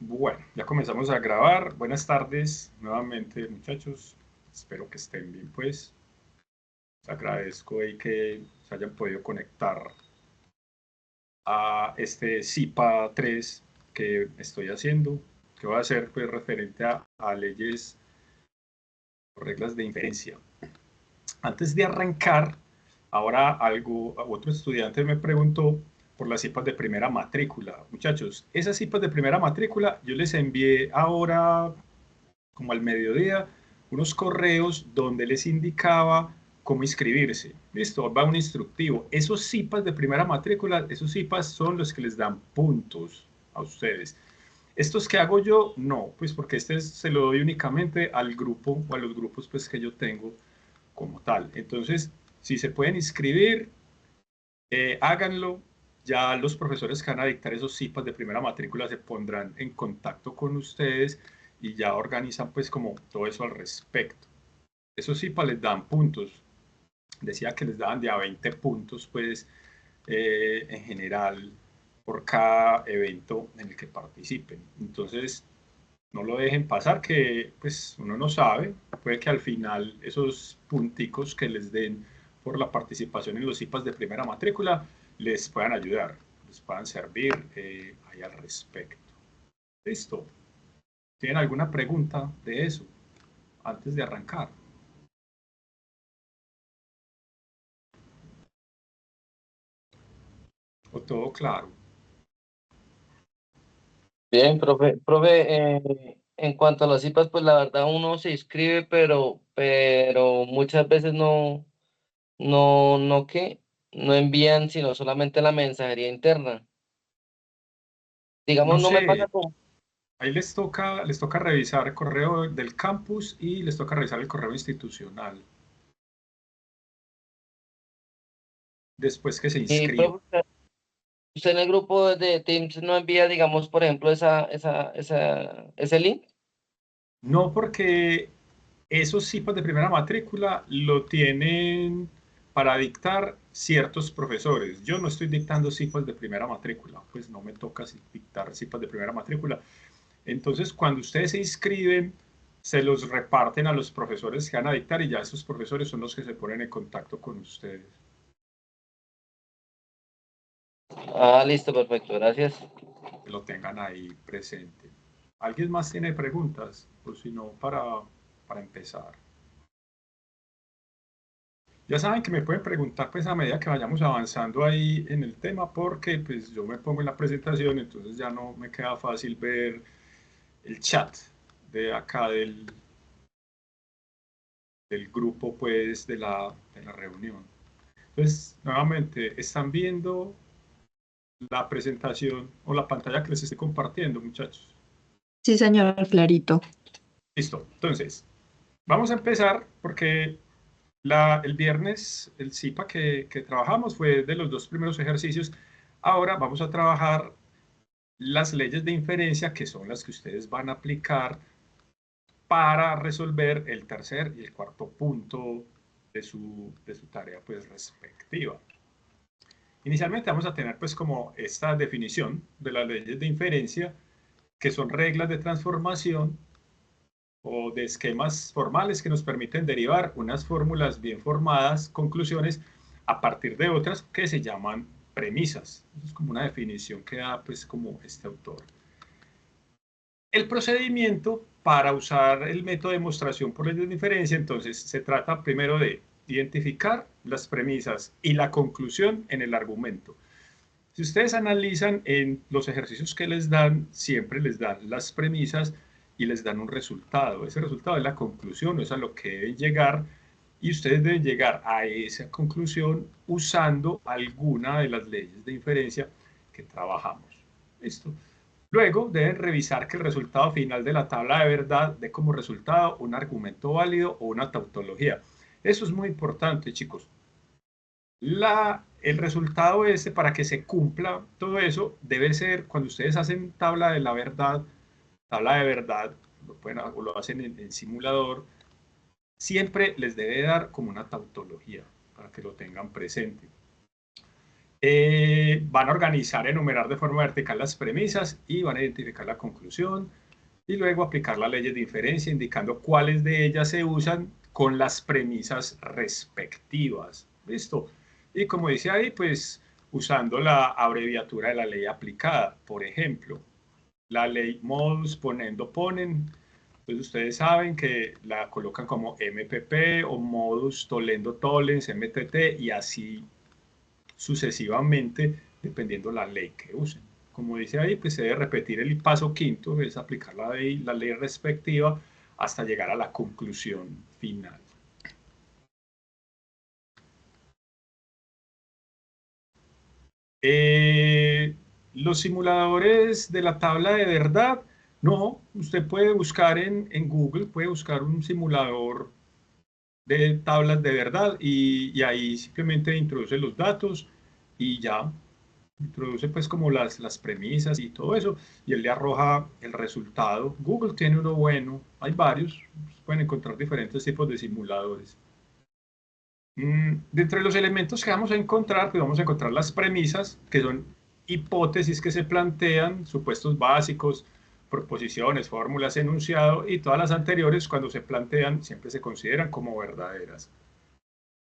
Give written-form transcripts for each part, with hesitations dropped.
Bueno, ya comenzamos a grabar. Buenas tardes nuevamente, muchachos. Espero que estén bien, pues. Les agradezco ahí que se hayan podido conectar a este CIPA 3 que estoy haciendo, que va a ser pues referente a leyes o reglas de inferencia. Antes de arrancar, ahora otro estudiante me preguntó por las CIPAs de primera matrícula. Muchachos, esas CIPAs de primera matrícula yo les envié ahora como al mediodía, unos correos donde les indicaba cómo inscribirse. Listo, va un instructivo. Esos CIPAs de primera matrícula, esos CIPAs son los que les dan puntos a ustedes. Estos que hago yo, no, pues porque se lo doy únicamente al grupo o a los grupos pues que yo tengo como tal. Entonces, si se pueden inscribir, háganlo. Ya los profesores que van a dictar esos CIPAs de primera matrícula se pondrán en contacto con ustedes y ya organizan pues como todo eso al respecto. Esos CIPAs les dan puntos. Decía que les daban de a 20 puntos pues en general por cada evento en el que participen. Entonces, no lo dejen pasar que pues uno no sabe, puede que al final esos punticos que les den por la participación en los CIPAs de primera matrícula les puedan ayudar, les puedan servir ahí al respecto. Listo. ¿Tienen alguna pregunta de eso antes de arrancar? ¿O todo claro? Bien, profe, en cuanto a las IPAs, pues la verdad uno se inscribe, pero muchas veces no envían, sino solamente la mensajería interna. No Digamos, no me sé, pasa con, ahí les toca revisar el correo del campus y les toca revisar el correo institucional después que se y inscriban. profe, usted en el grupo de Teams no envía, digamos, por ejemplo, ese link. No, porque esos CIPAs de primera matrícula lo tienen para dictar ciertos profesores. Yo no estoy dictando CIPAs de primera matrícula, pues no me toca dictar CIPAs de primera matrícula. Entonces, cuando ustedes se inscriben, se los reparten a los profesores que van a dictar y ya esos profesores son los que se ponen en contacto con ustedes. Ah, listo, perfecto, gracias. Que lo tengan ahí presente. ¿Alguien más tiene preguntas? O si no, para empezar. Ya saben que me pueden preguntar pues a medida que vayamos avanzando ahí en el tema porque pues yo me pongo en la presentación, entonces ya no me queda fácil ver el chat de acá del grupo pues de la reunión. Entonces, nuevamente, están viendo la presentación o la pantalla que les estoy compartiendo, muchachos. Sí, señor, clarito. Listo. Entonces, vamos a empezar porque el viernes el CIPA que trabajamos fue de los dos primeros ejercicios. Ahora vamos a trabajar las leyes de inferencia, que son las que ustedes van a aplicar para resolver el tercer y el cuarto punto de su tarea pues respectiva. Inicialmente vamos a tener pues como esta definición de las leyes de inferencia, que son reglas de transformación o de esquemas formales que nos permiten derivar unas fórmulas bien formadas, conclusiones, a partir de otras que se llaman premisas. Eso es como una definición que da pues como este autor. El procedimiento para usar el método de demostración por leyes de inferencia, entonces se trata primero de identificar las premisas y la conclusión en el argumento. Si ustedes analizan en los ejercicios que les dan, siempre les dan las premisas y les dan un resultado. Ese resultado es la conclusión, es a lo que deben llegar y ustedes deben llegar a esa conclusión usando alguna de las leyes de inferencia que trabajamos. ¿Listo? Luego deben revisar que el resultado final de la tabla de verdad dé como resultado un argumento válido o una tautología. Eso es muy importante, chicos. El resultado ese, para que se cumpla todo eso, debe ser cuando ustedes hacen tabla de verdad, lo hacen en simulador, siempre les debe dar como una tautología para que lo tengan presente. Van a organizar, enumerar de forma vertical las premisas y van a identificar la conclusión y luego aplicar las leyes de inferencia indicando cuáles de ellas se usan con las premisas respectivas. ¿Listo? Y como dice ahí, pues usando la abreviatura de la ley aplicada. Por ejemplo, la ley modus ponendo ponen. Entonces ustedes saben que la colocan como MPP o modus tollendo tollens, MTT y así sucesivamente dependiendo la ley que usen. Como dice ahí, pues se debe repetir el paso quinto, que es aplicar la ley respectiva hasta llegar a la conclusión final. Los simuladores de la tabla de verdad, no, usted puede buscar en Google, puede buscar un simulador de tablas de verdad y ahí simplemente introduce los datos y ya introduce pues como las premisas y todo eso y él le arroja el resultado. Google tiene uno bueno, hay varios, pueden encontrar diferentes tipos de simuladores. De entre los elementos que vamos a encontrar, pues vamos a encontrar las premisas, que son hipótesis que se plantean, supuestos básicos, proposiciones, fórmulas, enunciado, y todas las anteriores, cuando se plantean, siempre se consideran como verdaderas.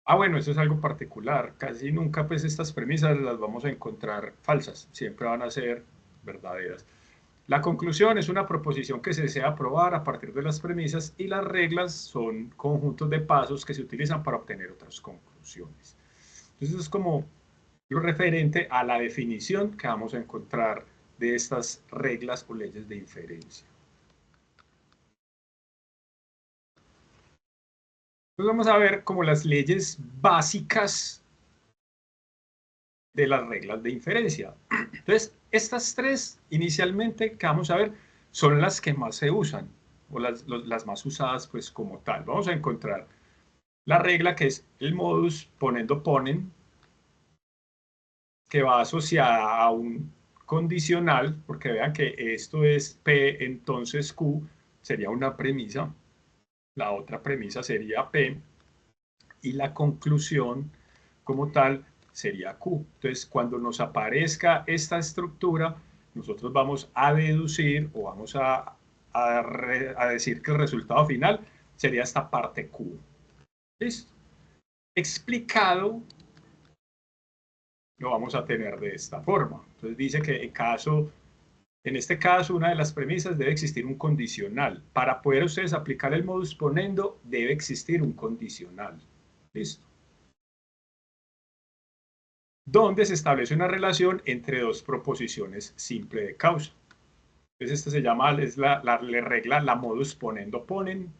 Ah, bueno, eso es algo particular. Casi nunca, pues, estas premisas las vamos a encontrar falsas. Siempre van a ser verdaderas. La conclusión es una proposición que se desea probar a partir de las premisas y las reglas son conjuntos de pasos que se utilizan para obtener otras conclusiones. Entonces es como lo referente a la definición que vamos a encontrar de estas reglas o leyes de inferencia. Entonces vamos a ver como las leyes básicas de las reglas de inferencia. Entonces, estas tres inicialmente que vamos a ver son las que más se usan o las más usadas pues como tal. Vamos a encontrar la regla que es el modus ponendo ponen, que va asociada a un condicional, porque vean que esto es P, entonces Q sería una premisa, la otra premisa sería P, y la conclusión como tal sería Q. Entonces, cuando nos aparezca esta estructura, nosotros vamos a deducir o vamos a decir que el resultado final sería esta parte Q. ¿Listo? Explicado, lo vamos a tener de esta forma. Entonces dice que en este caso, una de las premisas debe existir un condicional. Para poder ustedes aplicar el modus ponendo, debe existir un condicional. ¿Listo? Donde se establece una relación entre dos proposiciones simple de causa. Entonces, esta se llama, es la regla, la modus ponendo ponen.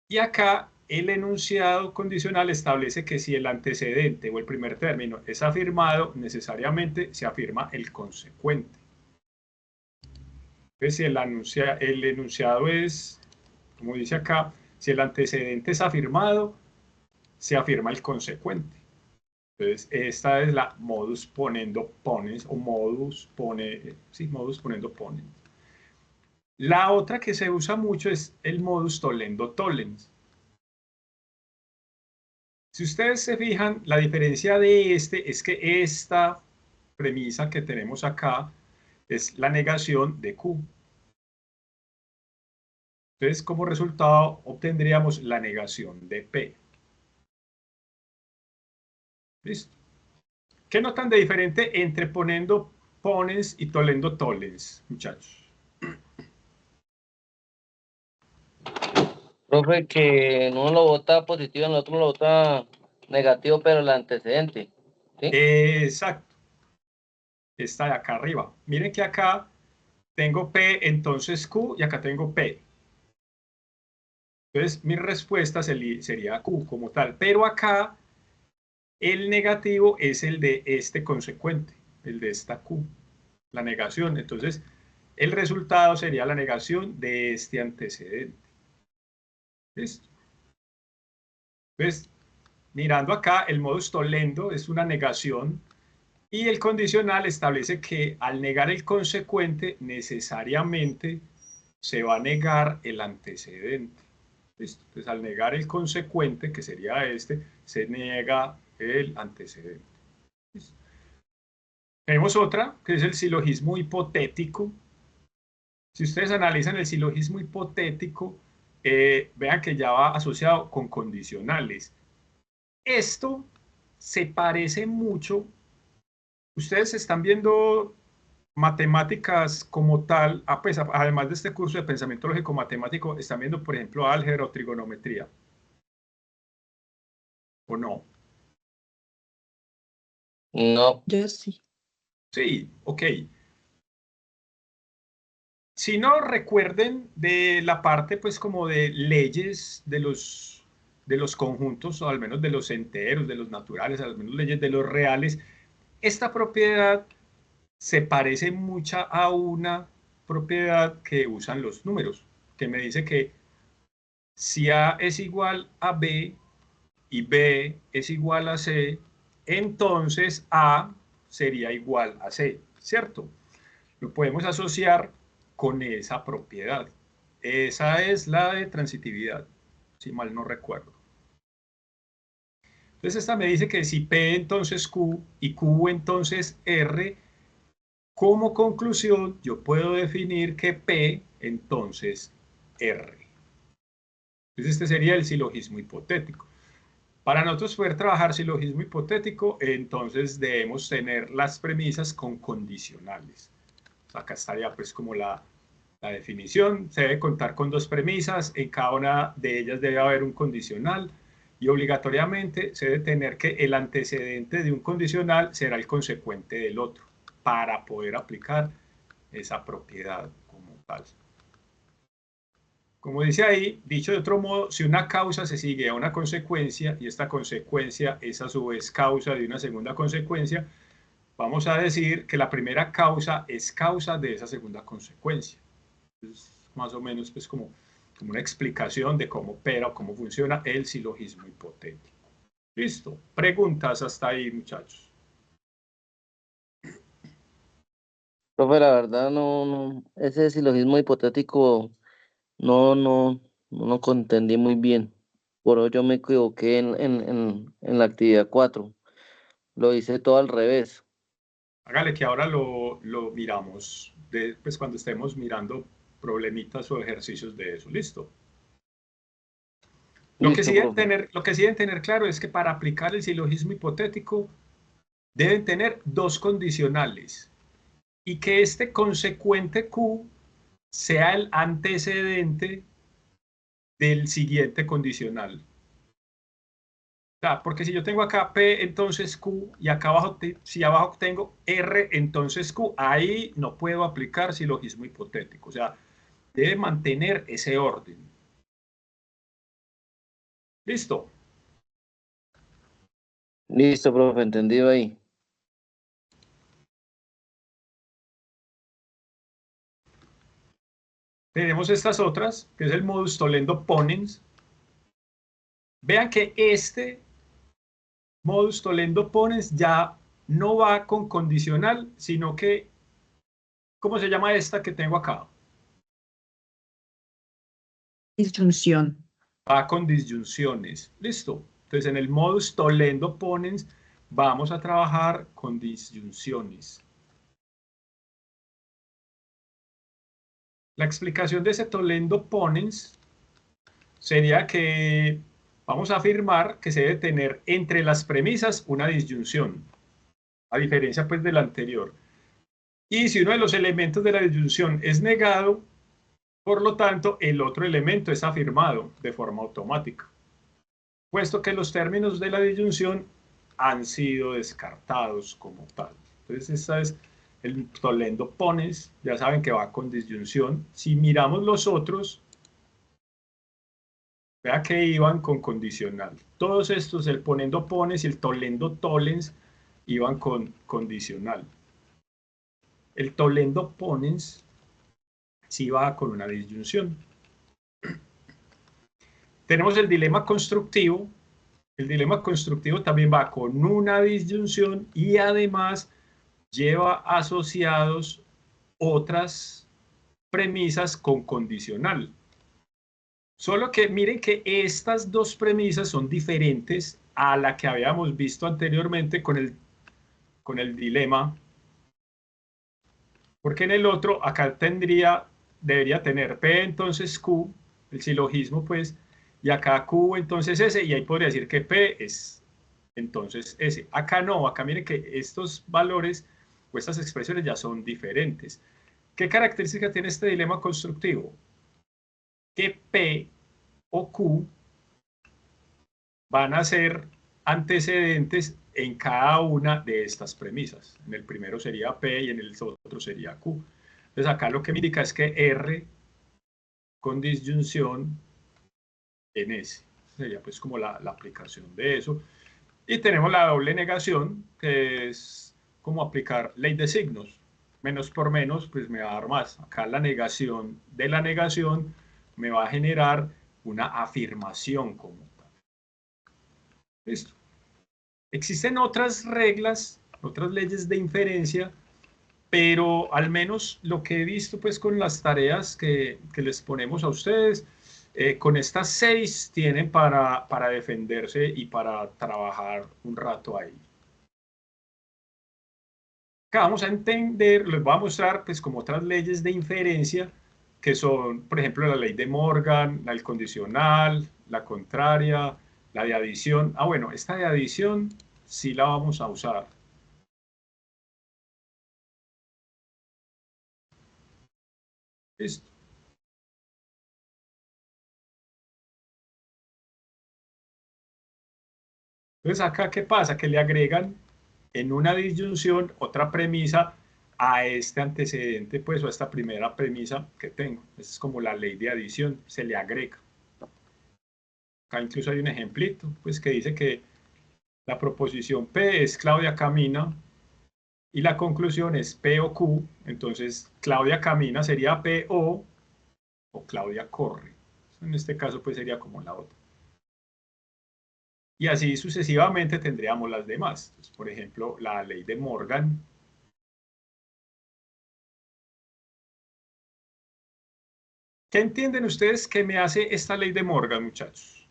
Y acá el enunciado condicional establece que si el antecedente o el primer término es afirmado, necesariamente se afirma el consecuente. Entonces, si el enunciado es, como dice acá, si el antecedente es afirmado, se afirma el consecuente. Entonces, esta es la modus ponendo pones o modus ponendo pones. La otra que se usa mucho es el modus tollendo tollens. Si ustedes se fijan, la diferencia de este es que esta premisa que tenemos acá es la negación de Q. Entonces, como resultado, obtendríamos la negación de P. ¿Listo? ¿Qué notan de diferente entre ponendo ponens y tollendo tollens, muchachos? Profe, que en uno lo vota positivo, en el otro lo vota negativo, pero el antecedente, ¿sí? Exacto. Esta de acá arriba. Miren que acá tengo P, entonces Q, y acá tengo P. Entonces, mi respuesta sería Q como tal. Pero acá, el negativo es el de este consecuente, el de esta Q, la negación. Entonces, el resultado sería la negación de este antecedente. ¿Listo? Entonces, mirando acá, el modus tollendo es una negación y el condicional establece que al negar el consecuente, necesariamente se va a negar el antecedente. ¿Listo? Entonces, al negar el consecuente, que sería este, se niega el antecedente. Tenemos otra, que es el silogismo hipotético. Si ustedes analizan el silogismo hipotético, vean que ya va asociado con condicionales. Esto se parece mucho. Ustedes están viendo matemáticas como tal, pues, además de este curso de pensamiento lógico matemático, están viendo, por ejemplo, álgebra o trigonometría. ¿O no? No. Yo sí. Sí, ok. Si no, recuerden de la parte, pues, como de leyes de los conjuntos, o al menos de los enteros, de los naturales, al menos leyes de los reales. Esta propiedad se parece mucho a una propiedad que usan los números, que me dice que si A es igual a B y B es igual a C, entonces A sería igual a C, ¿cierto? Lo podemos asociar con esa propiedad. Esa es la de transitividad, si mal no recuerdo. Entonces esta me dice que si P entonces Q y Q entonces R, como conclusión yo puedo definir que P entonces R. Entonces este sería el silogismo hipotético. Para nosotros poder trabajar silogismo hipotético, entonces debemos tener las premisas con condicionales. Acá estaría pues como la definición. Se debe contar con dos premisas, en cada una de ellas debe haber un condicional y obligatoriamente se debe tener que el antecedente de un condicional será el consecuente del otro para poder aplicar esa propiedad como tal. Como dice ahí, dicho de otro modo, si una causa se sigue a una consecuencia y esta consecuencia es a su vez causa de una segunda consecuencia, vamos a decir que la primera causa es causa de esa segunda consecuencia. Es más o menos pues como una explicación de cómo opera o cómo funciona el silogismo hipotético. Listo. Preguntas hasta ahí, muchachos. Profe, la verdad no, ese silogismo hipotético no lo comprendí muy bien. Por ello yo me equivoqué en la actividad 4. Lo hice todo al revés. Hágale que ahora lo miramos pues cuando estemos mirando problemitas o ejercicios de eso. Listo. Listo, profe. Lo que sí deben tener claro es que para aplicar el silogismo hipotético deben tener dos condicionales y que este consecuente Q sea el antecedente del siguiente condicional. O sea, porque si yo tengo acá P, entonces Q, y acá abajo, si abajo tengo R, entonces Q, ahí no puedo aplicar silogismo hipotético. O sea, debe mantener ese orden. ¿Listo? Listo, profe, entendido ahí. Tenemos estas otras, que es el modus tollendo ponens. Vean que este modus tollendo ponens ya no va con condicional, sino que, ¿cómo se llama esta que tengo acá? Disyunción. Va con disyunciones. Listo. Entonces, en el modus tollendo ponens vamos a trabajar con disyunciones. La explicación de ese tollendo ponens sería que vamos a afirmar que se debe tener entre las premisas una disyunción, a diferencia pues del anterior. Y si uno de los elementos de la disyunción es negado, por lo tanto, el otro elemento es afirmado de forma automática, puesto que los términos de la disyunción han sido descartados como tal. Entonces, esta es el tollendo ponens, ya saben que va con disyunción. Si miramos los otros, vea que iban con condicional. Todos estos, el ponendo ponens y el tollendo tollens, iban con condicional. El tollendo ponens sí va con una disyunción. Tenemos el dilema constructivo. El dilema constructivo también va con una disyunción y además lleva asociados otras premisas con condicional. Solo que miren que estas dos premisas son diferentes a la que habíamos visto anteriormente con el con el dilema, porque en el otro, acá debería tener P entonces Q, el silogismo pues, y acá Q entonces S, y ahí podría decir que P es entonces S. Acá no, acá miren que estos valores o estas expresiones ya son diferentes. ¿Qué característica tiene este dilema constructivo? Que P o Q van a ser antecedentes en cada una de estas premisas. En el primero sería P y en el otro sería Q. Entonces acá lo que me indica es que R con disyunción en S. Sería pues como la aplicación de eso. Y tenemos la doble negación, que es como aplicar ley de signos. Menos por menos, pues me va a dar más. Acá la negación de la negación me va a generar una afirmación como tal. Listo. Existen otras reglas, otras leyes de inferencia, pero al menos lo que he visto pues con las tareas que les ponemos a ustedes, con estas 6 tienen para defenderse y para trabajar un rato ahí. Acá vamos a entender, les voy a mostrar pues como otras leyes de inferencia, que son, por ejemplo, la ley de Morgan, la del condicional, la contraria, la de adición. Ah, bueno, esta de adición sí la vamos a usar. Listo. Entonces, acá, ¿qué pasa? Que le agregan en una disyunción otra premisa a este antecedente, pues, o a esta primera premisa que tengo. Esa es como la ley de adición, se le agrega. Acá incluso hay un ejemplito, pues, que dice que la proposición P es Claudia camina y la conclusión es P o Q. Entonces, Claudia camina sería P o Claudia corre. En este caso, pues, sería como la otra. Y así sucesivamente tendríamos las demás. Entonces, por ejemplo, la ley de Morgan. ¿Qué entienden ustedes que me hace esta ley de Morgan, muchachos?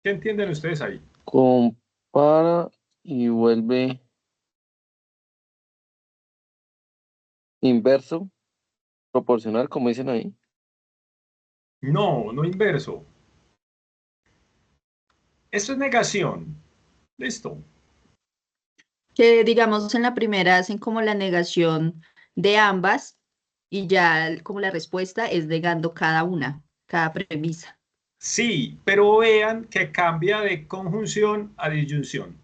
¿Qué entienden ustedes ahí? Compara y vuelve inverso, proporcional, como dicen ahí. No, no inverso. Esto es negación. Listo. Que digamos en la primera hacen como la negación de ambas y ya como la respuesta es negando cada una, cada premisa. Sí, pero vean que cambia de conjunción a disyunción.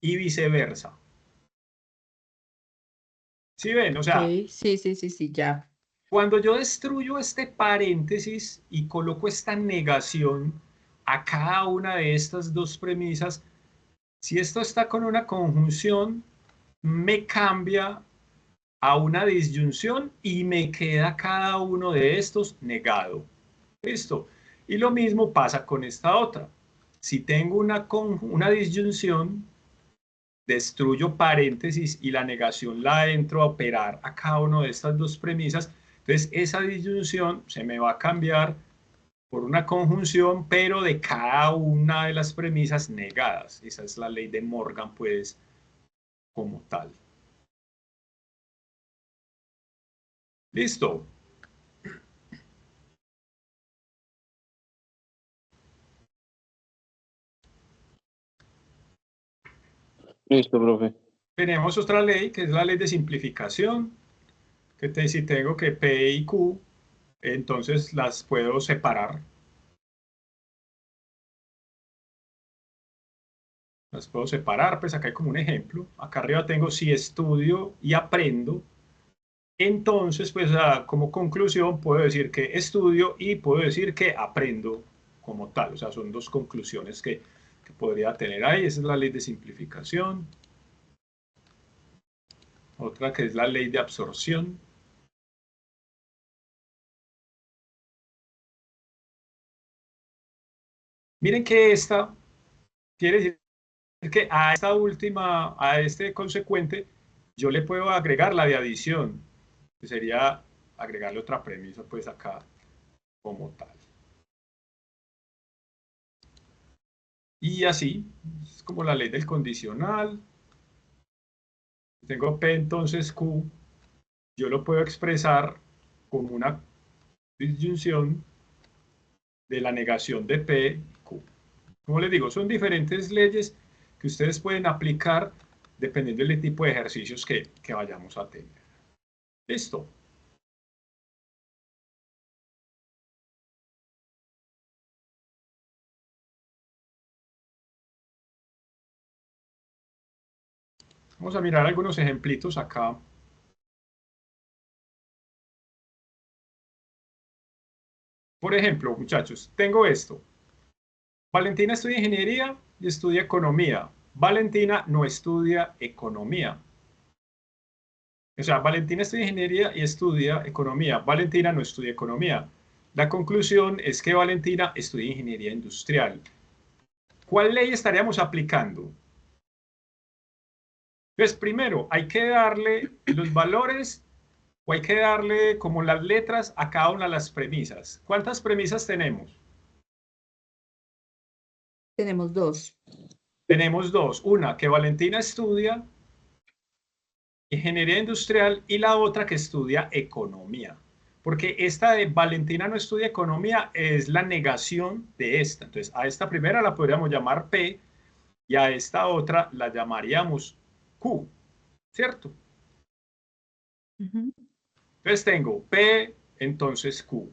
Y viceversa. ¿Sí ven? O sea, Ok, sí, sí, sí, sí, ya. cuando yo destruyo este paréntesis y coloco esta negación a cada una de estas dos premisas, si esto está con una conjunción, me cambia a una disyunción y me queda cada uno de estos negado. ¿Listo? Y lo mismo pasa con esta otra. Si tengo una disyunción, destruyo paréntesis y la negación la entro a operar a cada una de estas dos premisas. Entonces, esa disyunción se me va a cambiar por una conjunción, pero de cada una de las premisas negadas. Esa es la ley de Morgan, pues, como tal. ¿Listo? Listo, profe. Tenemos otra ley, que es la ley de simplificación, que si tengo que P y Q, entonces las puedo separar. Las puedo separar, pues acá hay como un ejemplo. Acá arriba tengo si estudio y aprendo. Entonces, pues como conclusión puedo decir que estudio y puedo decir que aprendo como tal. O sea, son dos conclusiones que podría tener ahí. Esa es la ley de simplificación. Otra que es la ley de absorción. Miren que esta quiere decir que a esta última, a este consecuente, yo le puedo agregar la de adición, que sería agregarle otra premisa, pues acá. como tal. Y así, es como la ley del condicional. Tengo P, entonces Q, yo lo puedo expresar como una disyunción de la negación de P, Q. Como les digo, son diferentes leyes que ustedes pueden aplicar dependiendo del tipo de ejercicios que vayamos a tener. Listo. Vamos a mirar algunos ejemplitos acá. Por ejemplo, muchachos, tengo esto. Valentina estudia ingeniería y estudia economía. Valentina no estudia economía. O sea, Valentina estudia ingeniería y estudia economía. Valentina no estudia economía. La conclusión es que Valentina estudia ingeniería industrial. ¿Cuál ley estaríamos aplicando? Pues primero, hay que darle los valores o hay que darle como las letras a cada una de las premisas. ¿Cuántas premisas tenemos? Tenemos dos. Tenemos dos. Una, que Valentina estudia ingeniería industrial y la otra que estudia economía. Porque esta de Valentina no estudia economía es la negación de esta. Entonces, a esta primera la podríamos llamar P y a esta otra la llamaríamos Q, ¿cierto? Entonces tengo P, entonces Q.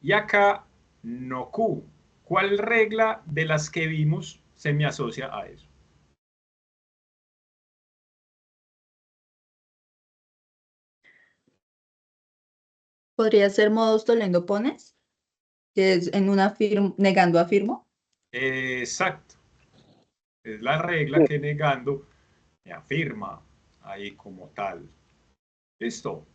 Y acá no Q. ¿Cuál regla de las que vimos se me asocia a eso? Podría ser modus tollendo pones, que es en una negando afirmo. Exacto. Es la regla que negando me afirma ahí como tal. ¿Listo?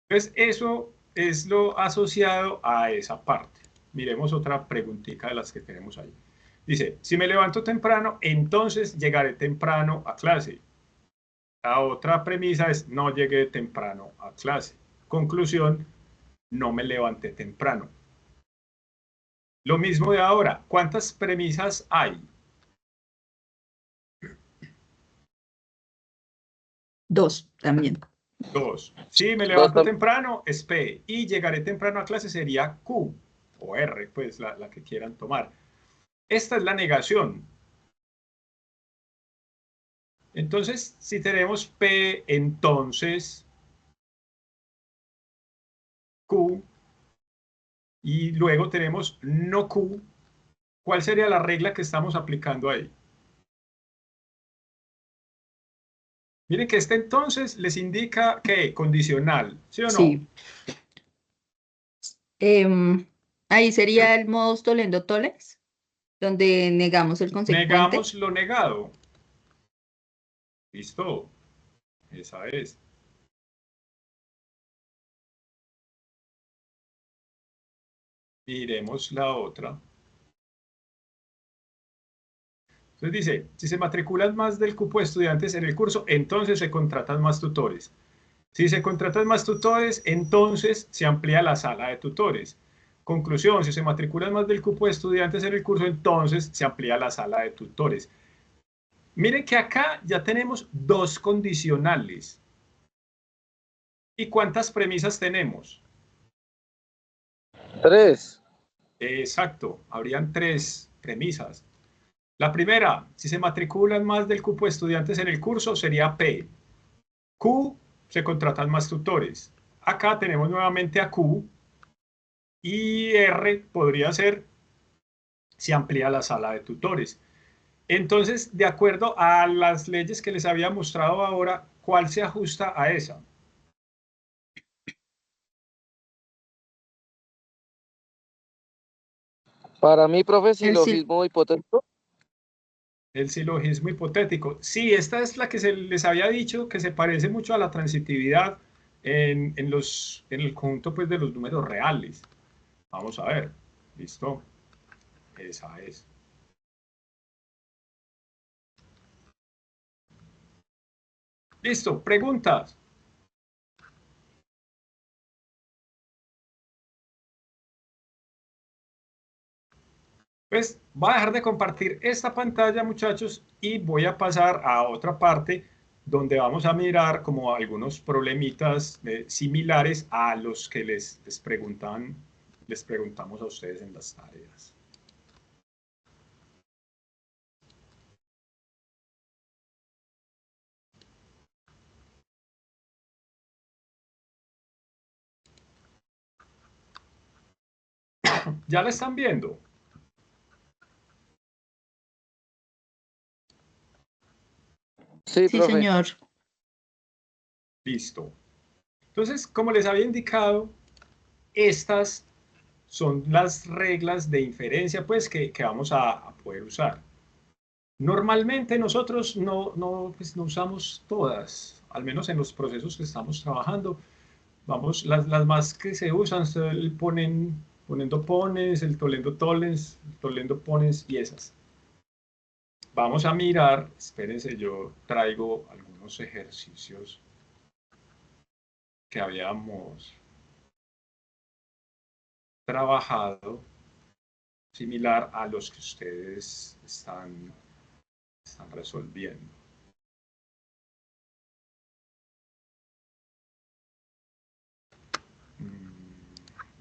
Entonces, eso es lo asociado a esa parte. Miremos otra preguntita de las que tenemos ahí. Dice, si me levanto temprano, entonces llegaré temprano a clase. La otra premisa es, no llegué temprano a clase. Conclusión, no me levanté temprano. Lo mismo de ahora, ¿cuántas premisas hay? Dos también. Dos. Si me Dos levanto también. temprano, es P. Y llegaré temprano a clase sería Q o R, pues la que quieran tomar. Esta es la negación. Entonces, si tenemos P, entonces Q, y luego tenemos no Q, ¿cuál sería la regla que estamos aplicando ahí? Miren que este entonces les indica que condicional, ¿sí o no? Sí. Em, Ahí sería el modus tollendo tollens, donde negamos el consecuente. Negamos lo negado. Listo. Esa es. Miremos la otra. Entonces dice, si se matriculan más del cupo de estudiantes en el curso, entonces se contratan más tutores. Si se contratan más tutores, entonces se amplía la sala de tutores. Conclusión, si se matriculan más del cupo de estudiantes en el curso, entonces se amplía la sala de tutores. Miren que acá ya tenemos dos condicionales. ¿Y cuántas premisas tenemos? Tres. Exacto, habrían tres premisas. La primera, si se matriculan más del cupo de estudiantes en el curso, sería P. Q, se contratan más tutores. Acá tenemos nuevamente a Q y R podría ser si amplía la sala de tutores. Entonces, de acuerdo a las leyes que les había mostrado ahora, ¿cuál se ajusta a esa? Para mí, profe, El sil- silogismo hipotético. El silogismo hipotético. Sí, esta es la que se les había dicho que se parece mucho a la transitividad en el conjunto pues, de los números reales. Vamos a ver. ¿Listo? Esa es. Listo. Preguntas. Pues voy a dejar de compartir esta pantalla, muchachos, y voy a pasar a otra parte donde vamos a mirar como algunos problemitas similares a los que les preguntamos a ustedes en las tareas. ¿Ya la están viendo? Sí, Sí, profe. señor. Listo. Entonces, como les había indicado, estas son las reglas de inferencia pues, que vamos a poder usar. Normalmente nosotros pues, no usamos todas, al menos en los procesos que estamos trabajando. Vamos, las más que se usan son el poniendo pones, el tolendo tolens, el tolendo pones y esas. Vamos a mirar, espérense, yo traigo algunos ejercicios que habíamos trabajado similar a los que ustedes están resolviendo.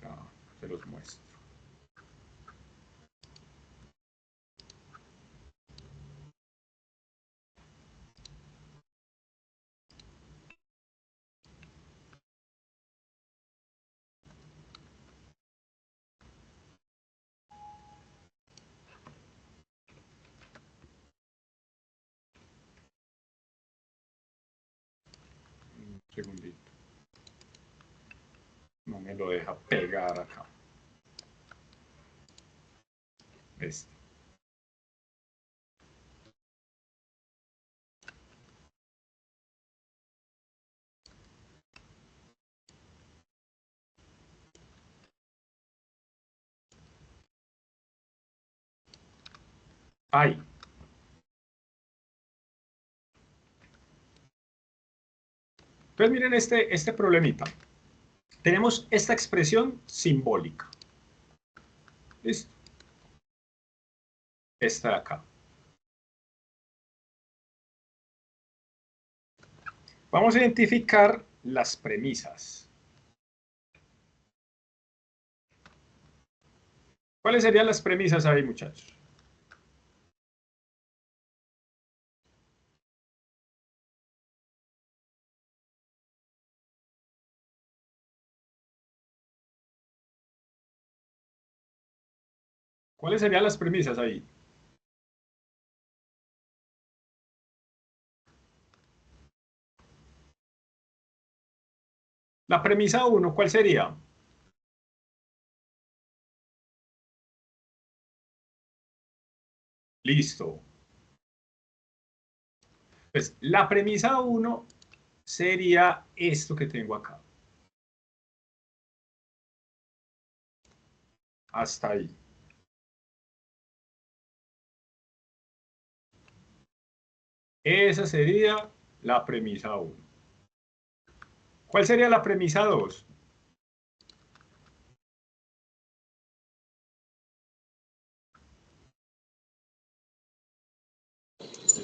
Ya, se los muestro. Un segundito. No me lo deja pegar acá. Este. Ahí. Entonces miren este problemita. Tenemos esta expresión simbólica. ¿Listo? Esta de acá. Vamos a identificar las premisas. ¿Cuáles serían las premisas ahí, muchachos? ¿Cuáles serían las premisas ahí? La premisa 1, ¿cuál sería? Listo. Pues la premisa 1 sería esto que tengo acá. Hasta ahí. Esa sería la premisa 1. ¿Cuál sería la premisa 2?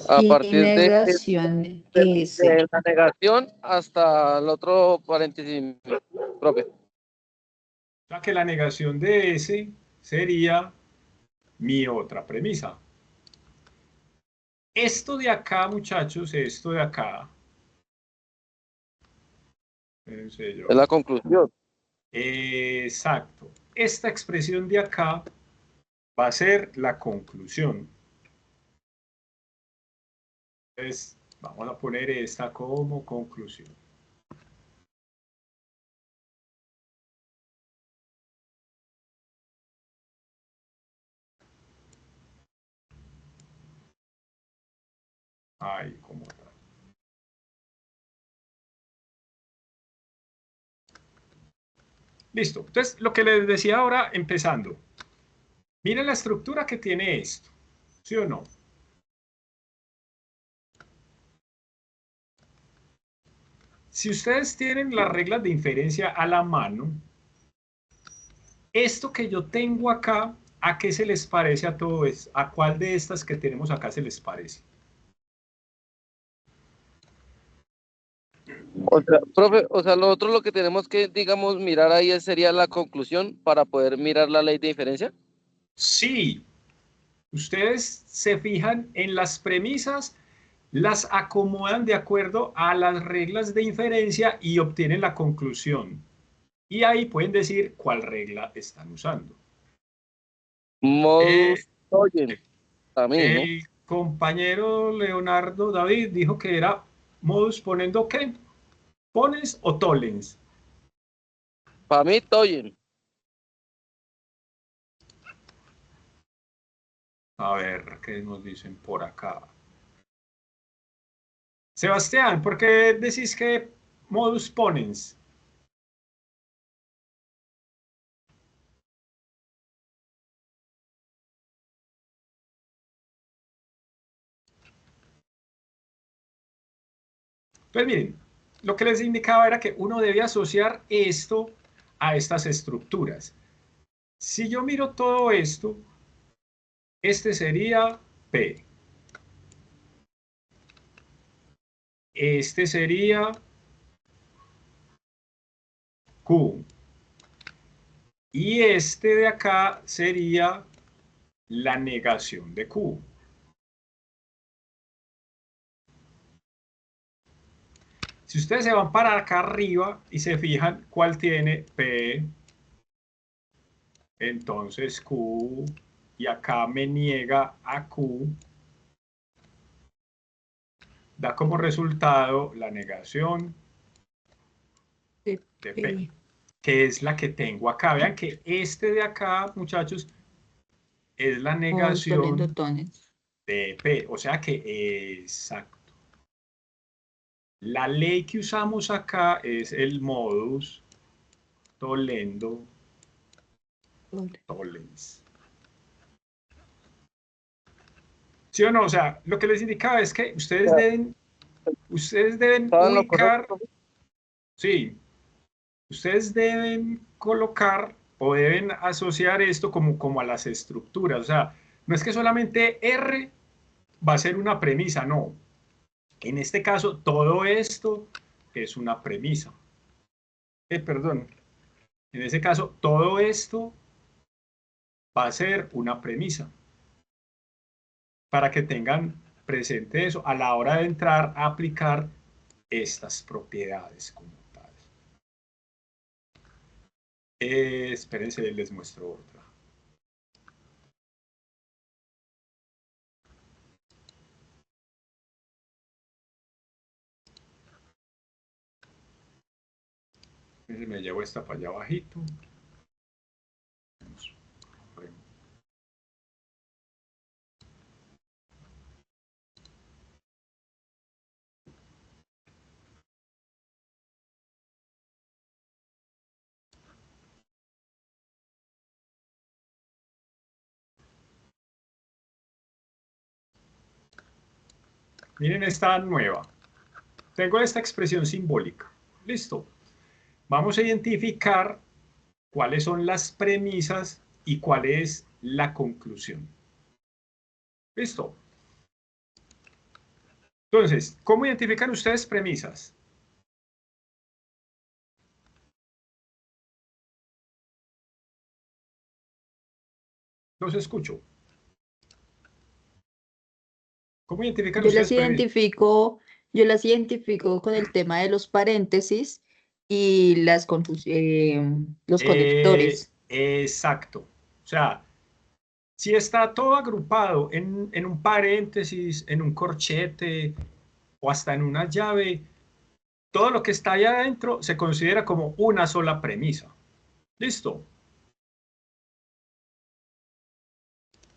A Y partir negación S. de la negación hasta el otro paréntesis, profe. O sea que la negación de S sería mi otra premisa. Esto de acá, muchachos, esto de acá. Es la conclusión. Exacto. Esta expresión de acá va a ser la conclusión. Entonces, vamos a poner esta como conclusión. Ahí, como tal. Listo. Entonces, lo que les decía ahora, empezando. Miren la estructura que tiene esto. ¿Sí o no? Si ustedes tienen las reglas de inferencia a la mano, esto que yo tengo acá ¿A qué se les parece a todo esto? ¿A cuál de estas que tenemos acá se les parece? O sea, profe, o sea, lo otro lo que tenemos que, digamos, mirar ahí sería la conclusión para poder mirar la ley de diferencia. Sí, ustedes se fijan en las premisas, las acomodan de acuerdo a las reglas de inferencia y obtienen la conclusión. Y ahí pueden decir cuál regla están usando. Eh, Modus Tollens, también, ¿no? el compañero Leonardo David dijo que era modus ponendo ¿qué? ¿Pones o tollens? Para mí, Tollens. A ver, ¿qué nos dicen por acá? Sebastián, ¿por qué decís que modus ponens? Pues miren, lo que les indicaba era que uno debe asociar esto a estas estructuras. Si yo miro todo esto, este sería P. Este sería Q. Y este de acá sería la negación de Q. Si ustedes se van para acá arriba y se fijan cuál tiene P, entonces Q, y acá me niega a Q, da como resultado la negación De de P, P. que es la que tengo acá. Vean que este de acá, muchachos, es la Modus Tollens negación Tollens. de P, o sea que exacto. La ley que usamos acá es el modus tollendo tollens. ¿Sí o no? O sea, lo que les indicaba es que ustedes deben ¿Estaba en lo correcto, ubicar, profe? sí, ustedes deben colocar o deben asociar esto como a las estructuras. O sea, no es que solamente R va a ser una premisa, no. En este caso, todo esto es una premisa. Perdón. En ese caso, todo esto va a ser una premisa. Para que tengan presente eso a la hora de entrar a aplicar estas propiedades como tal. Espérense, les muestro otra. Me llevo esta para allá abajito. Miren esta nueva. Tengo esta expresión simbólica. Listo. Vamos a identificar cuáles son las premisas y cuál es la conclusión. Listo. Entonces, ¿cómo identifican ustedes premisas? Los escucho. ¿Cómo identifican Yo ustedes las premisas? identifico, yo las identifico con el tema de los paréntesis y los conectores. Exacto. O sea, si está todo agrupado en un paréntesis, en un corchete o hasta en una llave, todo lo que está allá adentro se considera como una sola premisa. ¿Listo?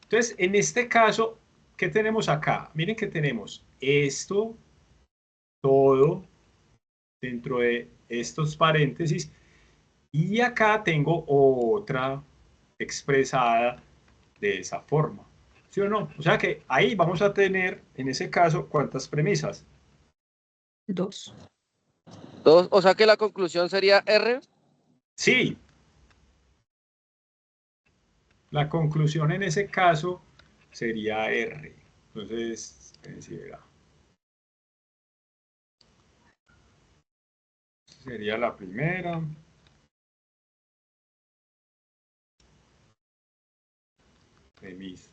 Entonces, en este caso, ¿qué tenemos acá? Miren que tenemos esto, todo dentro de estos paréntesis, y acá tengo otra expresada de esa forma. ¿Sí o no? O sea que ahí vamos a tener, en ese caso, ¿cuántas premisas? Dos. Dos, o sea que la conclusión sería R. Sí, La conclusión en ese caso sería R. Entonces, si verá. Sería la primera. Premisa.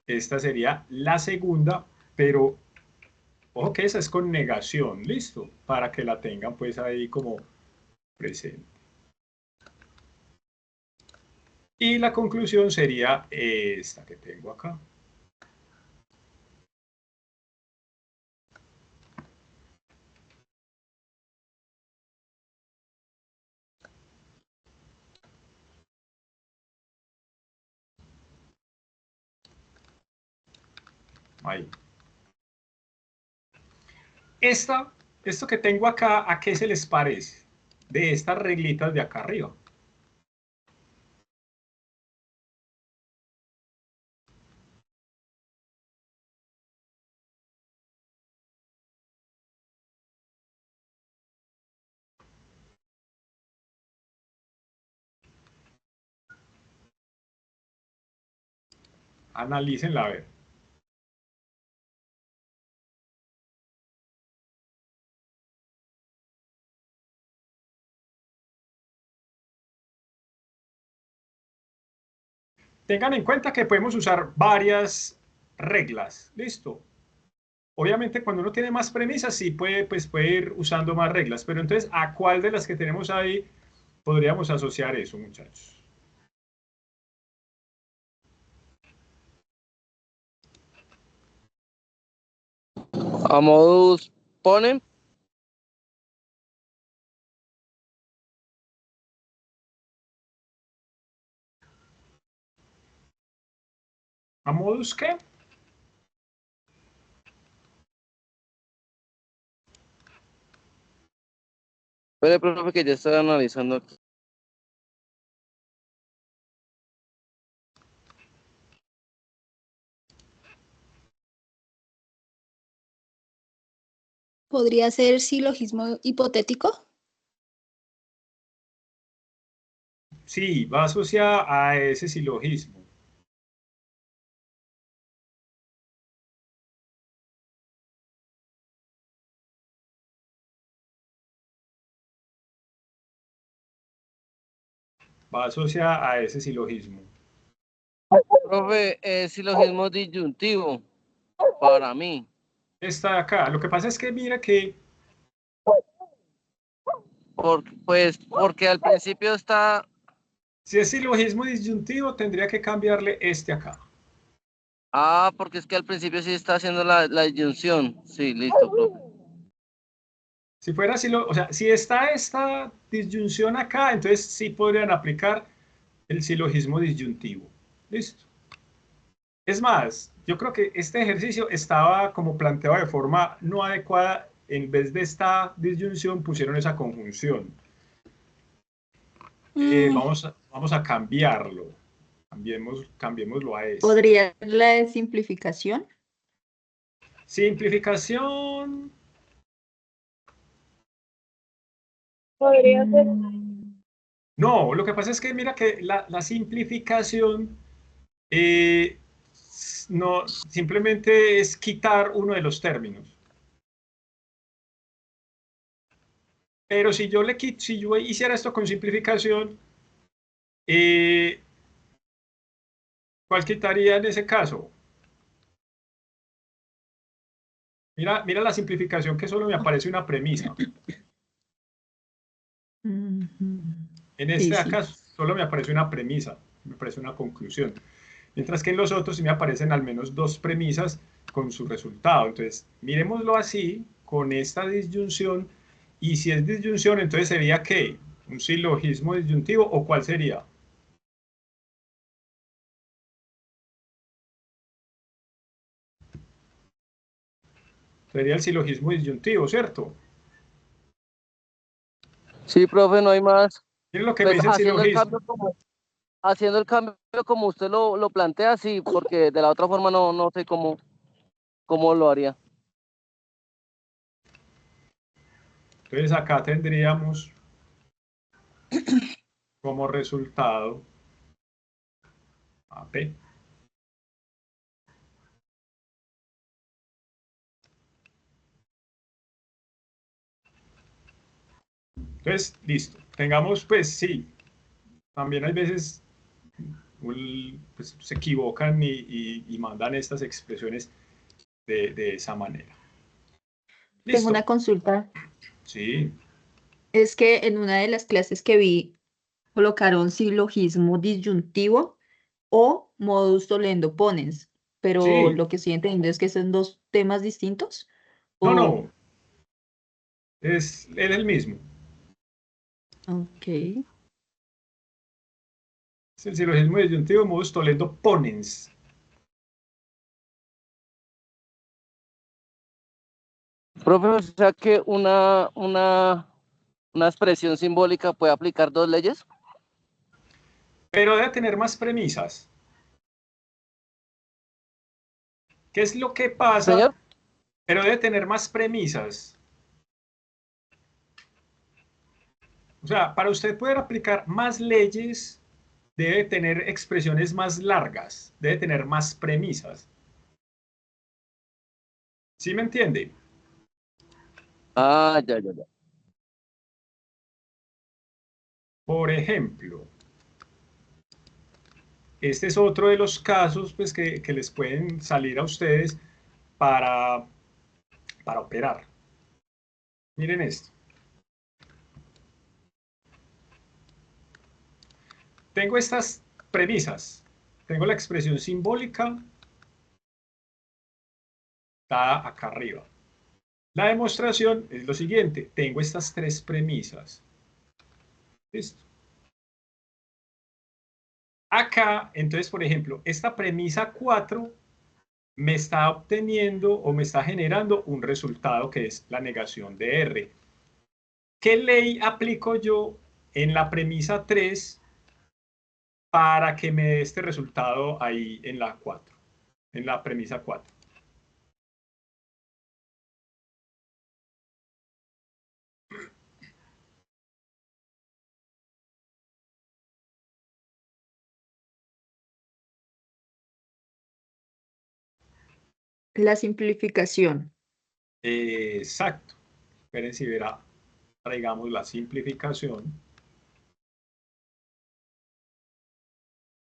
Esta sería la segunda, pero ojo que esa es con negación, listo, para que la tengan pues ahí como presente. Y la conclusión sería esta que tengo acá. Ahí. Esto que tengo acá, ¿a qué se les parece? De estas reglitas de acá arriba. Analícenla a ver. Tengan en cuenta que podemos usar varias reglas, listo. Obviamente cuando uno tiene más premisas sí puede ir usando más reglas, pero entonces ¿a cuál de las que tenemos ahí podríamos asociar eso, muchachos? A modus ponen. ¿A modus qué? Pero profe, que ya estoy analizando aquí. ¿Podría ser silogismo hipotético? Sí, va asociada a ese silogismo. Va asociada a ese silogismo. Profe, silogismo disyuntivo para mí. Esta de acá. Lo que pasa es que mira que Porque al principio está. si es silogismo disyuntivo tendría que cambiarle este acá. Ah, porque es que al principio sí está haciendo la disyunción. Sí, listo, profe. Si fuera o sea, si está esta disyunción acá, entonces sí podrían aplicar el silogismo disyuntivo. Listo. Es más, yo creo que este ejercicio estaba como planteado de forma no adecuada. En vez de esta disyunción pusieron esa conjunción. Vamos a cambiarlo. Cambiémoslo a este. ¿Podría ser la de simplificación? Simplificación. Podría ser. No, lo que pasa es que mira que la simplificación eh, no, simplemente es quitar uno de los términos. Pero si yo hiciera esto con simplificación, eh, ¿cuál quitaría en ese caso? Mira la simplificación que solo me aparece una premisa. En Sí, este de sí. acá solo me aparece una premisa, me aparece una conclusión. Mientras que en los otros sí me aparecen al menos dos premisas con su resultado. Entonces, miremoslo así, con esta disyunción, y si es disyunción, entonces sería ¿qué? ¿Un silogismo disyuntivo o cuál sería? Sería el silogismo disyuntivo, ¿cierto? Sí, profe, no hay más. Miren lo que me Pues dice el silogismo. haciendo el cambio como usted lo plantea, sí, porque de la otra forma no sé cómo lo haría. Entonces acá tendríamos como resultado AP. Entonces, listo. Tengamos, pues sí, también hay veces pues, se equivocan y mandan estas expresiones de esa manera. Tengo Listo. una consulta. Sí, Es que en una de las clases que vi colocaron silogismo disyuntivo o modus tollendo ponens, pero sí. lo que estoy entendiendo es que son dos temas distintos. No, O, no, es el mismo. ok. Es el silogismo disyuntivo modus tollendo ponens. Profe, o sea que una expresión simbólica puede aplicar dos leyes. Pero debe tener más premisas. ¿Qué es lo que pasa? Señor, Pero debe tener más premisas. O sea, para usted poder aplicar más leyes, debe tener expresiones más largas, debe tener más premisas. ¿Sí me entiende? ya. Por ejemplo, este es otro de los casos pues, que les pueden salir a ustedes para, para operar. Miren esto. Tengo estas premisas. Tengo la expresión simbólica, está acá arriba. La demostración es lo siguiente. Tengo estas tres premisas. Listo. Acá, entonces, por ejemplo, esta premisa 4 me está obteniendo o me está generando un resultado que es la negación de R. ¿Qué ley aplico yo en la premisa 3 para que me dé este resultado ahí en la 4, en la premisa 4? La simplificación. Exacto. Esperen si verá, traigamos la simplificación.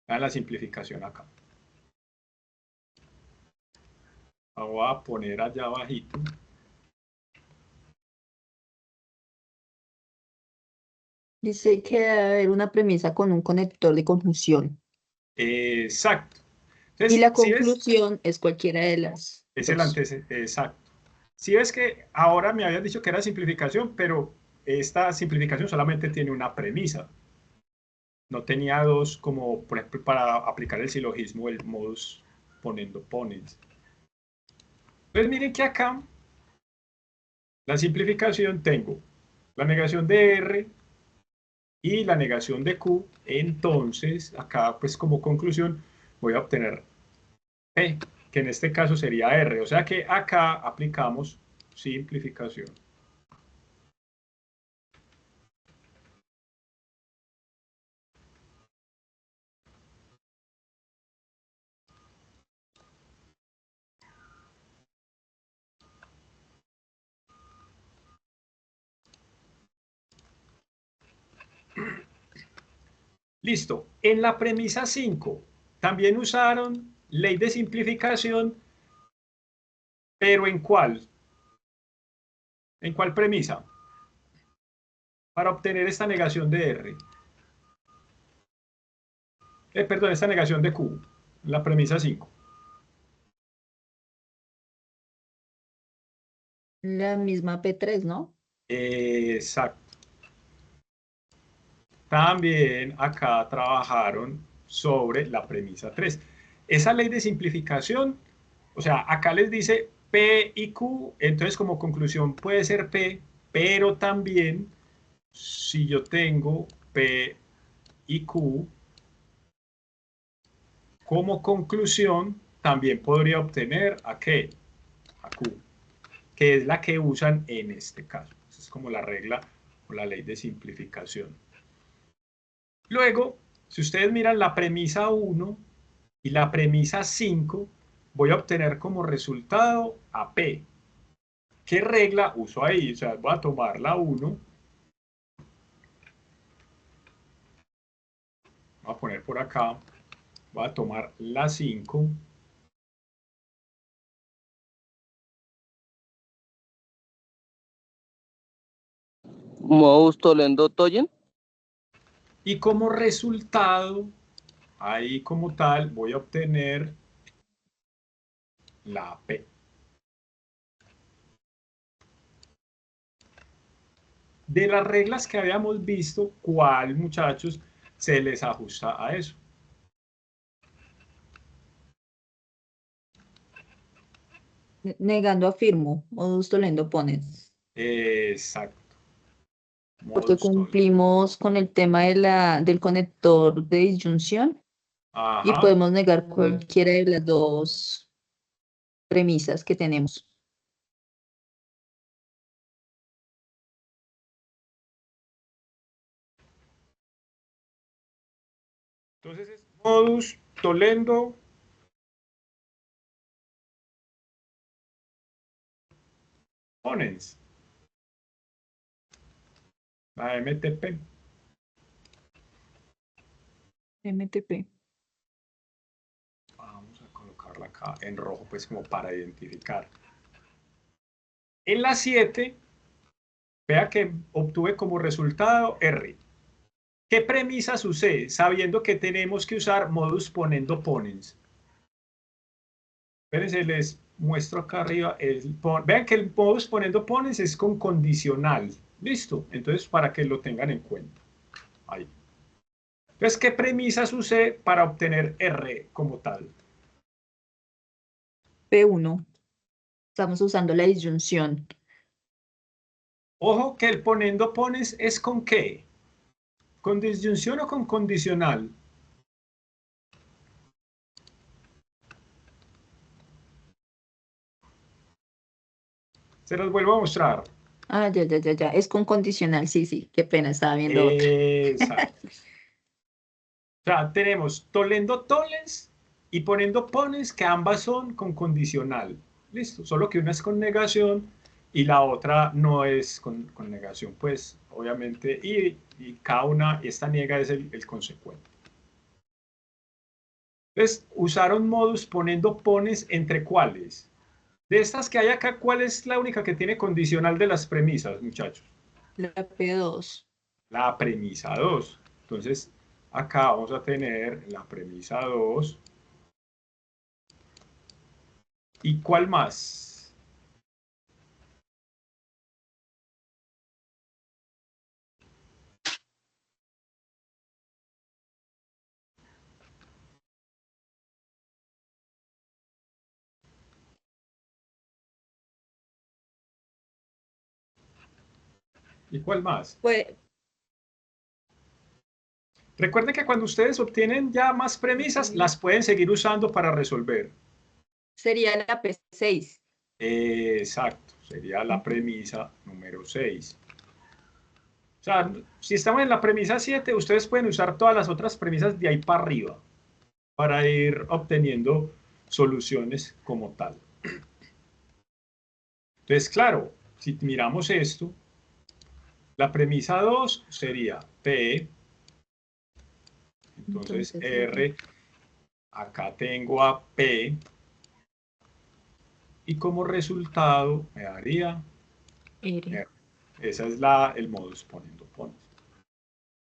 Vean la simplificación acá. La voy a poner allá abajito. Dice que debe haber una premisa con un conector de conjunción. Exacto. Y Entonces, la si ves, conclusión es cualquiera de las es el dos. antecedente. Exacto. Si ves que ahora me habías dicho que era simplificación, pero esta simplificación solamente tiene una premisa. No tenía dos, como por ejemplo para aplicar el silogismo, el modus ponendo ponens. Entonces miren que acá, la simplificación tengo la negación de R y la negación de Q. Entonces, acá pues como conclusión voy a obtener P, que en este caso sería R. O sea que acá aplicamos simplificación. Listo. En la premisa 5 también usaron ley de simplificación, pero ¿en cuál? ¿En cuál premisa? Para obtener esta negación de R. Perdón, esta negación de Q. La premisa 5. La misma P3, ¿no? Exacto. También acá trabajaron sobre la premisa 3. Esa ley de simplificación, o sea, acá les dice P y Q, entonces como conclusión puede ser P, pero también si yo tengo P y Q, como conclusión también podría obtener ¿a qué? A Q, que es la que usan en este caso. Esa es como la regla o la ley de simplificación. Luego, si ustedes miran la premisa 1, y la premisa 5, voy a obtener como resultado a P. ¿Qué regla uso ahí? O sea, voy a tomar la 1, voy a poner por acá, voy a tomar la 5, Modus Toledo Toyen. y como resultado, ahí como tal, voy a obtener la P. De las reglas que habíamos visto, ¿cuál, muchachos, se les ajusta a eso? Negando afirmo, modus tollendo pones. Exacto. Porque Modus tollendo. cumplimos con el tema del conector de disyunción y Ajá. podemos negar cualquiera de las dos premisas que tenemos. Entonces es modus tollendo ponens. La MTP. MTP. Vamos a colocarla acá en rojo, pues como para identificar. En la 7, vea que obtuve como resultado R. ¿Qué premisa sucede? Sabiendo que tenemos que usar modus ponendo ponens. Espérense, les muestro acá arriba. Vean que el modus ponendo ponens es con condicional. ¿Listo? Entonces, para que lo tengan en cuenta. Ahí. Entonces, ¿qué premisa sucede para obtener R como tal? P1. Estamos usando la disyunción. Ojo que el ponendo pones es con qué. ¿Con disyunción o con condicional? Se los vuelvo a mostrar. Ah, ya. Es con condicional, sí. Qué pena, estaba viendo otra. Exacto. O sea, tenemos tolendo toles y poniendo pones, que ambas son con condicional. Listo. Solo que una es con negación y la otra no es con negación, pues, obviamente. Y cada una, esta niega es el consecuente. Entonces, usaron modus poniendo pones entre cuáles. De estas que hay acá, ¿cuál es la única que tiene condicional de las premisas, muchachos? La P2. La premisa 2. Entonces, acá vamos a tener la premisa 2. ¿Y cuál más? ¿Y cuál más? Pues Recuerden que cuando ustedes obtienen ya más premisas, las pueden seguir usando para resolver. sería la P6. Exacto, sería la premisa número 6. O sea, si estamos en la premisa 7, ustedes pueden usar todas las otras premisas de ahí para arriba para ir obteniendo soluciones como tal. Entonces, claro, si miramos esto, la premisa 2 sería P, entonces R, acá tengo a P, y como resultado me daría R. R. Esa es el modus poniendo pones.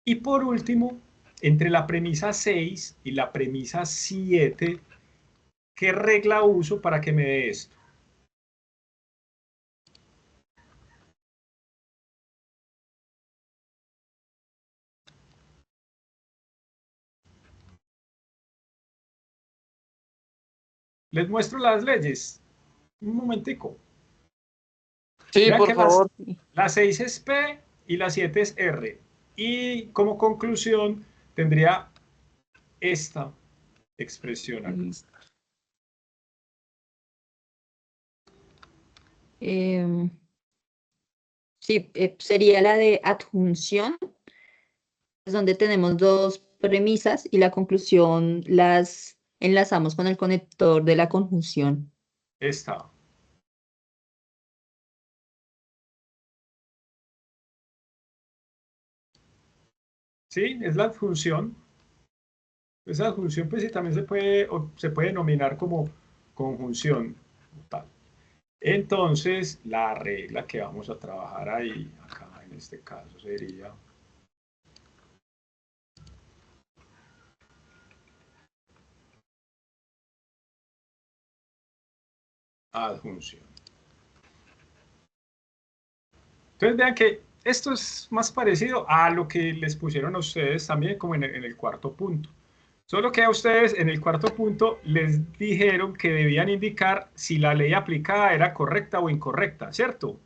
Y por último, entre la premisa 6 y la premisa 7, ¿qué regla uso para que me dé esto? Les muestro las leyes. Un momentico. Sí, Vean por que favor. la 6 es P y la 7 es R. Y como conclusión tendría esta expresión acá. Sí, sería la de adjunción, es donde tenemos dos premisas y la conclusión las enlazamos con el conector de la conjunción. Esta. Sí, es la función. Esa función pues sí también se puede denominar como conjunción tal. Entonces, la regla que vamos a trabajar ahí, acá en este caso sería adjunción. Entonces vean que esto es más parecido a lo que les pusieron a ustedes también como en el cuarto punto. Solo que a ustedes en el cuarto punto les dijeron que debían indicar si la ley aplicada era correcta o incorrecta, ¿cierto?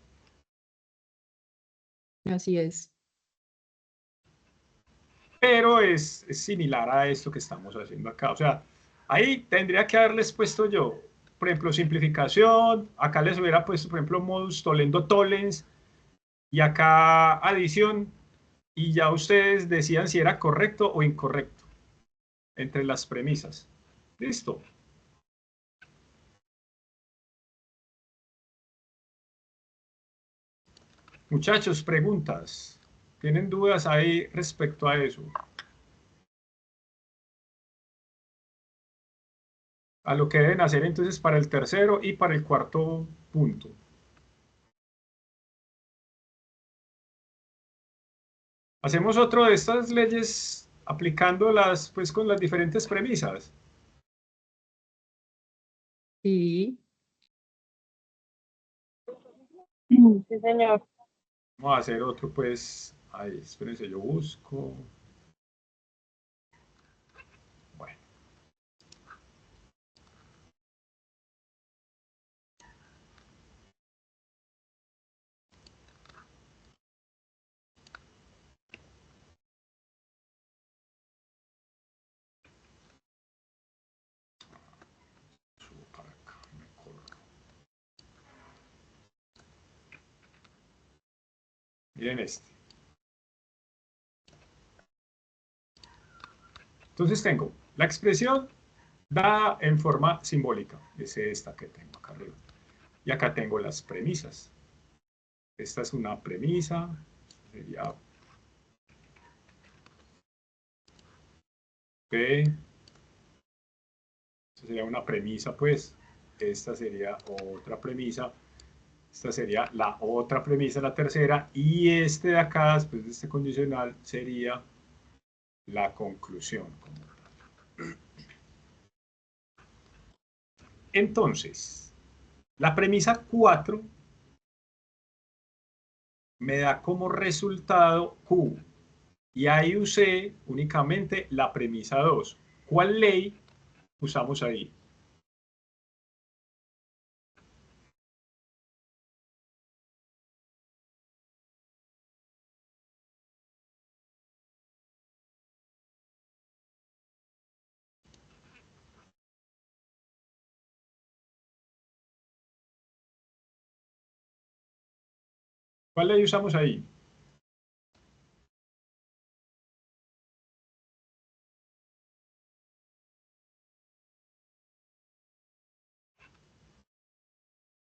Así es. Pero es similar a esto que estamos haciendo acá. O sea, ahí tendría que haberles puesto yo, por ejemplo, simplificación, acá les hubiera puesto, por ejemplo, modus tollendo tollens, y acá adición, y ya ustedes decían si era correcto o incorrecto entre las premisas. Listo. Muchachos, preguntas. ¿Tienen dudas ahí respecto a eso? A lo que deben hacer entonces para el tercero y para el cuarto punto. Hacemos otro de estas leyes aplicándolas pues con las diferentes premisas. Sí. Sí, señor. Vamos a hacer otro pues. Ahí, espérense, yo busco. Bueno. Subo para acá, me corro. Miren este. Entonces tengo la expresión dada en forma simbólica. Es esta que tengo acá arriba. Y acá tengo las premisas. Esta es una premisa. Sería P. Esta sería una premisa, pues. Esta sería otra premisa. Esta sería la otra premisa, la tercera. Y este de acá, después de este condicional, sería la conclusión. Entonces, la premisa 4 me da como resultado Q. Y ahí usé únicamente la premisa 2. ¿Cuál ley usamos ahí? ¿Cuál ley usamos ahí?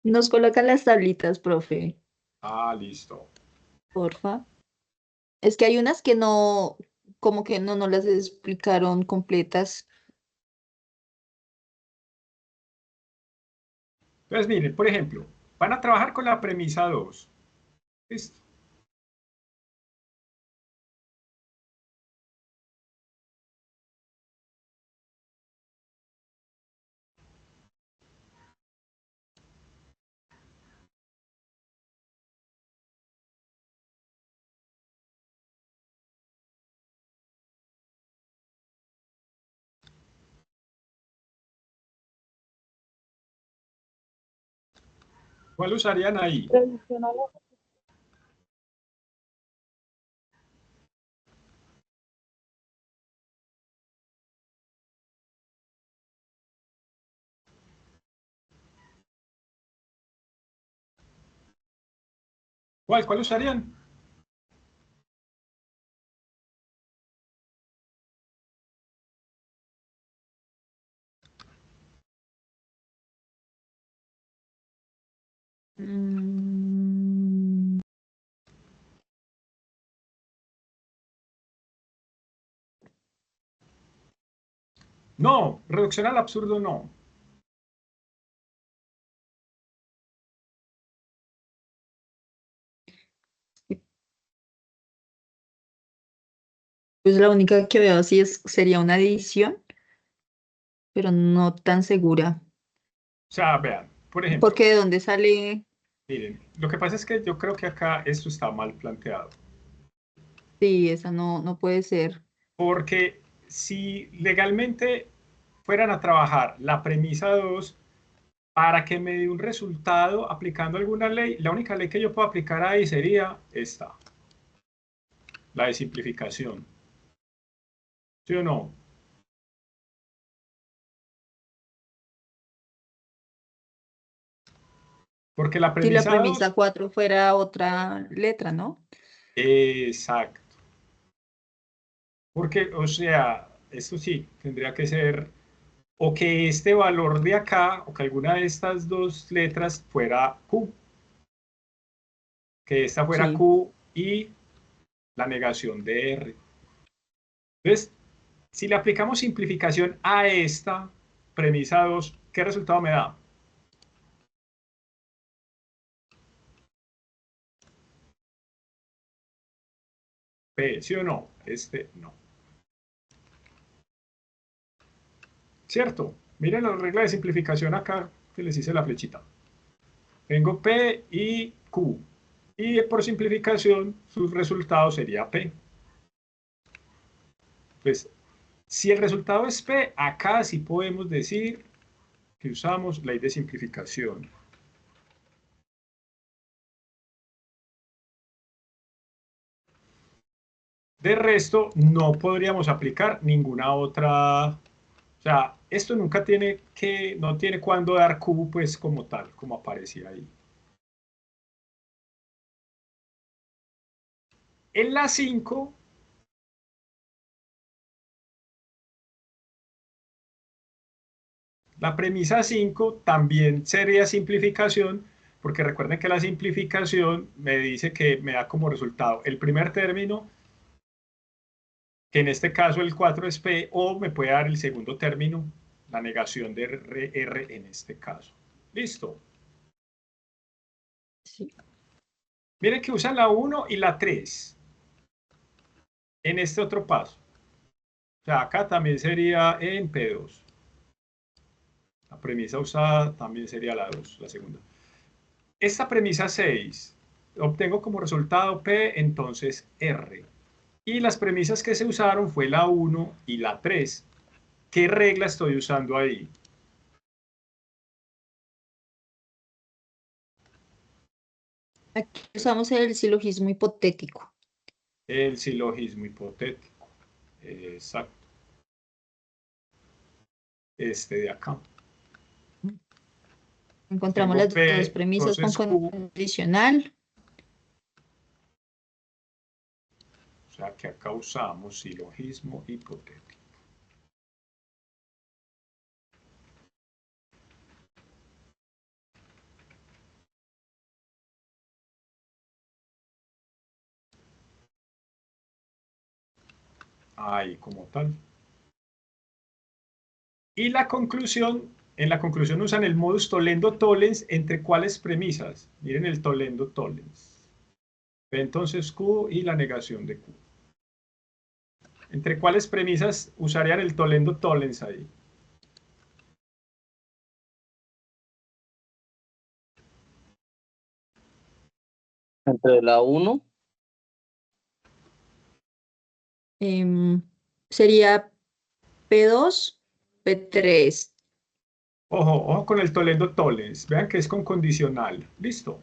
Nos colocan las tablitas, profe, Ah, listo. porfa. Es que hay unas que no, como que no las explicaron completas. Entonces, miren, por ejemplo, van a trabajar con la premisa 2. ¿Listo? ¿Cuál usarían ahí? Tradicional. ¿Cuál usarían? Mm, No, reducción al absurdo no. pues la única que veo así sería una adición, pero no tan segura. O sea, vean, por ejemplo, Porque de dónde sale, miren, lo que pasa es que yo creo que acá esto está mal planteado. sí, esa no puede ser. Porque si legalmente fueran a trabajar la premisa 2 para que me dé un resultado aplicando alguna ley, la única ley que yo puedo aplicar ahí sería esta, la de simplificación. ¿Sí o no? Porque la Si la premisa 2, premisa 4 fuera otra letra, ¿no? exacto. Porque, o sea, esto sí, tendría que ser o que este valor de acá, o que alguna de estas dos letras fuera Q, que esta fuera Sí. Q y la negación de R. Entonces, si le aplicamos simplificación a esta premisa 2, ¿qué resultado me da? P, ¿sí o no? Este no. ¿Cierto? Miren la regla de simplificación acá que les hice la flechita. Tengo P y Q. Y por simplificación, su resultado sería P. Pues, si el resultado es P, acá sí podemos decir que usamos ley de simplificación. De resto, no podríamos aplicar ninguna otra. O sea, esto nunca tiene que, no tiene cuándo dar Q, pues como tal, como aparecía ahí. En la 5, la premisa 5 también sería simplificación, porque recuerden que la simplificación me dice que me da como resultado el primer término, que en este caso el 4 es P, o me puede dar el segundo término, la negación de R en este caso. Listo. Sí. Miren que usan la 1 y la 3 en este otro paso. O sea, acá también sería en P2. La premisa usada también sería la 2, la segunda. Esta premisa 6, obtengo como resultado P, entonces R. Y las premisas que se usaron fue la 1 y la 3. ¿Qué regla estoy usando ahí? Aquí usamos el silogismo hipotético. El silogismo hipotético. Exacto. Este de acá. Encontramos Tengo las dos P, premisas con entonces Q, condicional. o sea que acá usamos silogismo hipotético. Ahí como tal. Y la conclusión, en la conclusión usan el modus tollendo-tollens entre cuáles premisas. Miren el tollendo-tollens. Entonces Q y la negación de Q. ¿Entre cuáles premisas usarían el tollendo-tollens ahí? Entre la 1, Sería P2, P3. Ojo, ojo con el tollendo-tollens. Vean que es con condicional. Listo.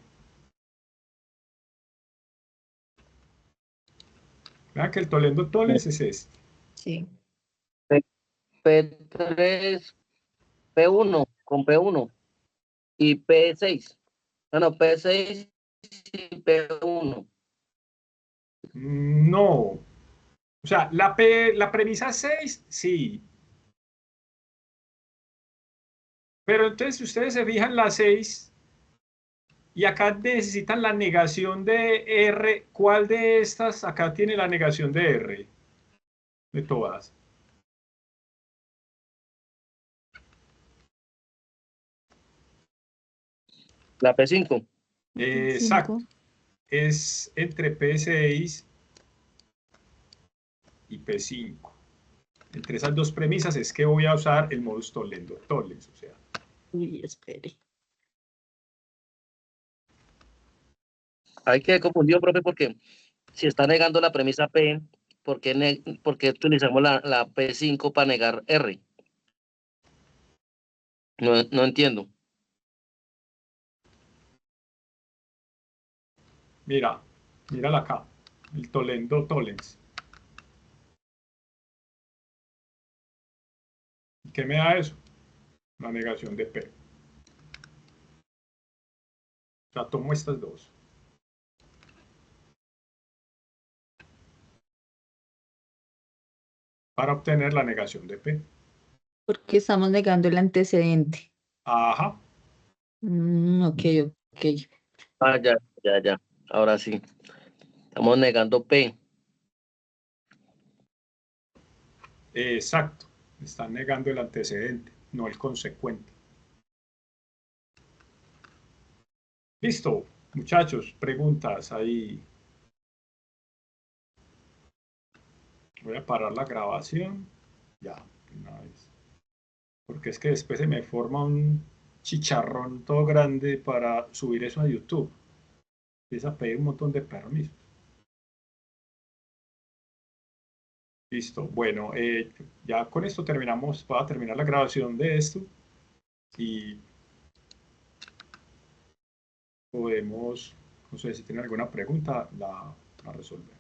Vean que el tollendo-tollens es este. Sí. P3, P1 con P1 y P6. Bueno, P6 y P1. No. O sea, la premisa 6, sí. Pero entonces, si ustedes se fijan, la 6 Y acá necesitan la negación de R. ¿Cuál de estas acá tiene la negación de R? De todas. La P5. Exacto. Es entre P6 y P5. Entre esas dos premisas es que voy a usar el modus tollendo tollens, o sea. Uy, espere. Hay que confundido, profe, porque si está negando la premisa P, ¿por qué utilizamos la P5 para negar R? No entiendo. Mírala acá, el tollendo tollens. ¿Qué me da eso? La negación de P. O sea, tomo estas dos. Para obtener la negación de P. Porque estamos negando el antecedente. Ajá. Ok, ok. Ah, ya. Ahora sí. Estamos negando P. Exacto. Están negando el antecedente, no el consecuente. Listo, muchachos, preguntas ahí. Voy a parar la grabación. Ya, una vez. Porque es que después se me forma un chicharrón todo grande para subir eso a YouTube. Empieza a pedir un montón de permisos. Listo. Bueno, ya con esto terminamos. Voy a terminar la grabación de esto. Y podemos, no sé si tienen alguna pregunta, la resolvemos.